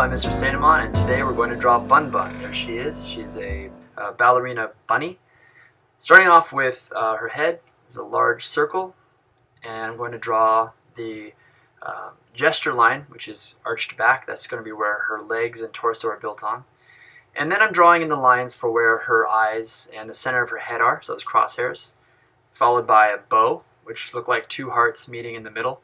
I'm Mr. Sanamon, and today we're going to draw Bun Bun. There she is. She's a ballerina bunny. Starting off with her head is a large circle, and I'm going to draw the gesture line, which is arched back. That's going to be where her legs and torso are built on. And then I'm drawing in the lines for where her eyes and the center of her head are, so those crosshairs, followed by a bow, which look like two hearts meeting in the middle.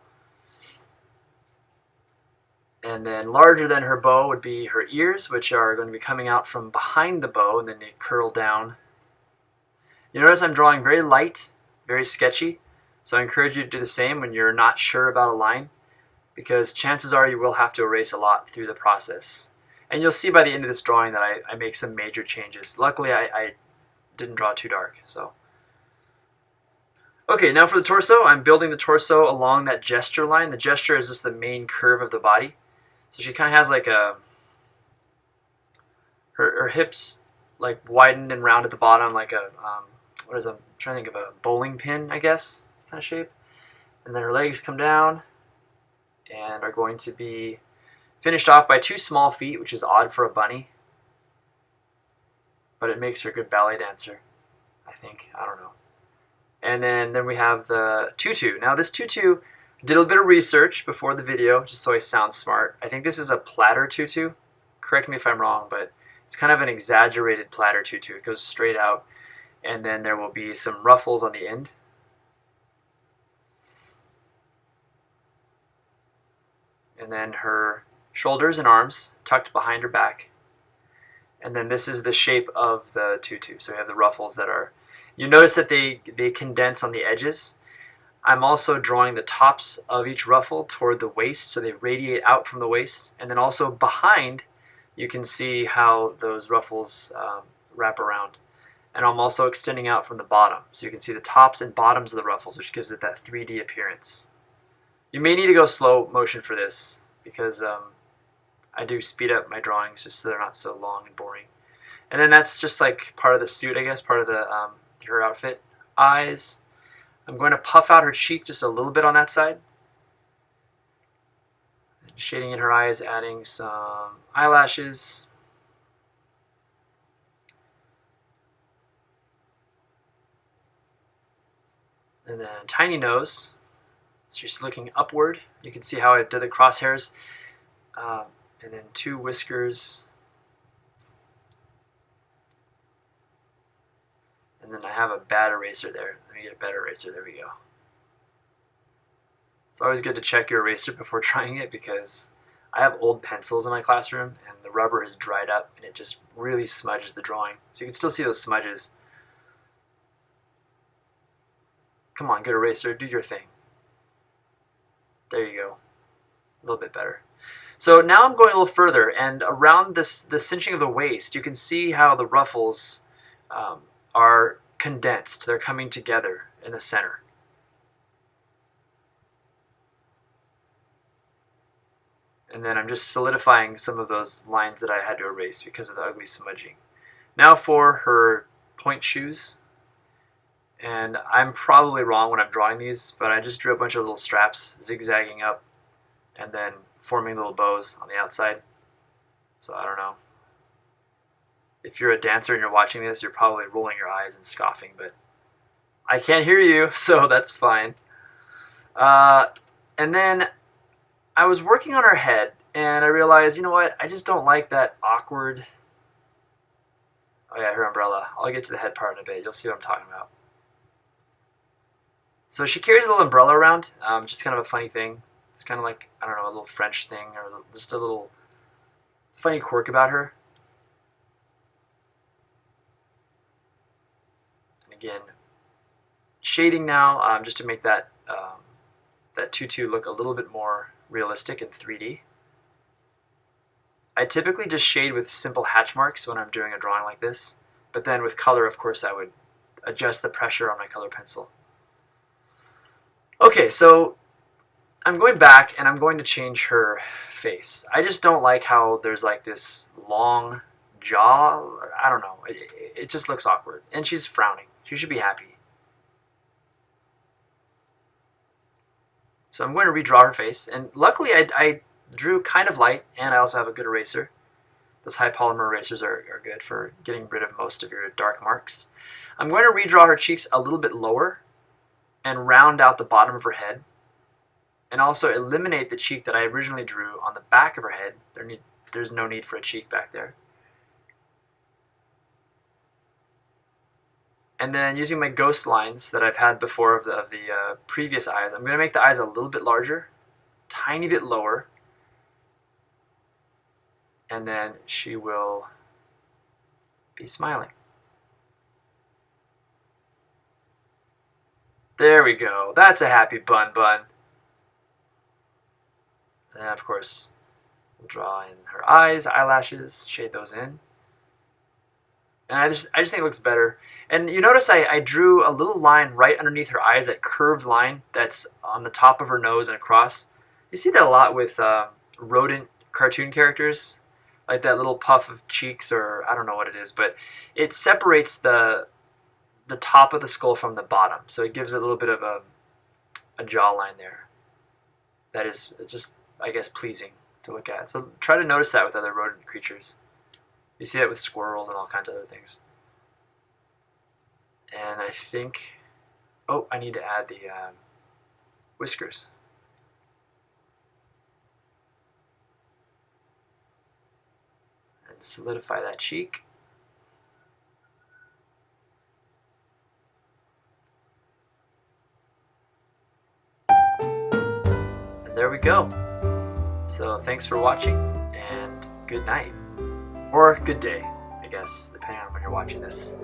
And then larger than her bow would be her ears, which are going to be coming out from behind the bow, and then they curl down. You notice I'm drawing very light, very sketchy, so I encourage you to do the same when you're not sure about a line, because chances are you will have to erase a lot through the process. And you'll see by the end of this drawing that I make some major changes. Luckily, I didn't draw too dark. Okay, now for the torso, I'm building the torso along that gesture line. The gesture is just the main curve of the body. So she kind of has like her hips like widened and round at the bottom, like a, I'm trying to think of a bowling pin, I guess, kind of shape. And then her legs come down and are going to be finished off by two small feet, which is odd for a bunny. But it makes her a good ballet dancer, I think. I don't know. And then we have the tutu. Now this tutu, did a bit of research before the video, just so I sound smart. I think this is a platter tutu. Correct me if I'm wrong, but it's kind of an exaggerated platter tutu. It goes straight out, and then there will be some ruffles on the end. And then her shoulders and arms tucked behind her back. And then this is the shape of the tutu. So we have the ruffles that are, you notice that they condense on the edges. I'm also drawing the tops of each ruffle toward the waist, so they radiate out from the waist. And then also behind, you can see how those ruffles wrap around. And I'm also extending out from the bottom, so you can see the tops and bottoms of the ruffles, which gives it that 3D appearance. You may need to go slow motion for this, because I do speed up my drawings just so they're not so long and boring. And then that's just like part of the suit, I guess, part of the her outfit. Eyes. I'm going to puff out her cheek just a little bit on that side. And shading in her eyes, adding some eyelashes. And then tiny nose. So she's looking upward. You can see how I did the crosshairs. And then two whiskers. And then I have a bad eraser there. Let me get a better eraser. There we go. It's always good to check your eraser before trying it, because I have old pencils in my classroom and the rubber has dried up and it just really smudges the drawing. So you can still see those smudges. Come on, good eraser, do your thing. There you go. A little bit better. So now I'm going a little further, and around the cinching of the waist, you can see how the ruffles are condensed. They're coming together in the center. And then I'm just solidifying some of those lines that I had to erase because of the ugly smudging. Now for her point shoes. And I'm probably wrong when I'm drawing these, but I just drew a bunch of little straps zigzagging up and then forming little bows on the outside. So I don't know. If you're a dancer and you're watching this, you're probably rolling your eyes and scoffing, but I can't hear you, so that's fine. And then I was working on her head, and I realized, you know what, I just don't like that awkward... Oh yeah, her umbrella. I'll get to the head part in a bit. You'll see what I'm talking about. So she carries a little umbrella around, just kind of a funny thing. It's kind of like, I don't know, a little French thing, or just a little funny quirk about her. Again, shading now, just to make that that tutu look a little bit more realistic in 3D. I typically just shade with simple hatch marks when I'm doing a drawing like this, but then with color, of course, I would adjust the pressure on my color pencil. Okay, so I'm going back and I'm going to change her face. I just don't like how there's like this long jaw. I don't know. It just looks awkward. And she's frowning. She should be happy. So I'm going to redraw her face. And luckily I drew kind of light, and I also have a good eraser. Those high polymer erasers are good for getting rid of most of your dark marks. I'm going to redraw her cheeks a little bit lower and round out the bottom of her head, and also eliminate the cheek that I originally drew on the back of her head. There's no need for a cheek back there. And then using my ghost lines that I've had before of the previous eyes, I'm going to make the eyes a little bit larger, tiny bit lower, and then she will be smiling. There we go. That's a happy Bun Bun. And then, of course, we'll draw in her eyes, eyelashes, shade those in. And I just think it looks better. And you notice I drew a little line right underneath her eyes, that curved line that's on the top of her nose and across. You see that a lot with rodent cartoon characters, like that little puff of cheeks, or I don't know what it is, but it separates the top of the skull from the bottom. So it gives it a little bit of a jawline there. That is just, I guess, pleasing to look at. So try to notice that with other rodent creatures. You see that with squirrels and all kinds of other things. And I think, oh, I need to add the whiskers. And solidify that cheek. And there we go. So thanks for watching, and good night. Or good day, I guess, depending on when you're watching this.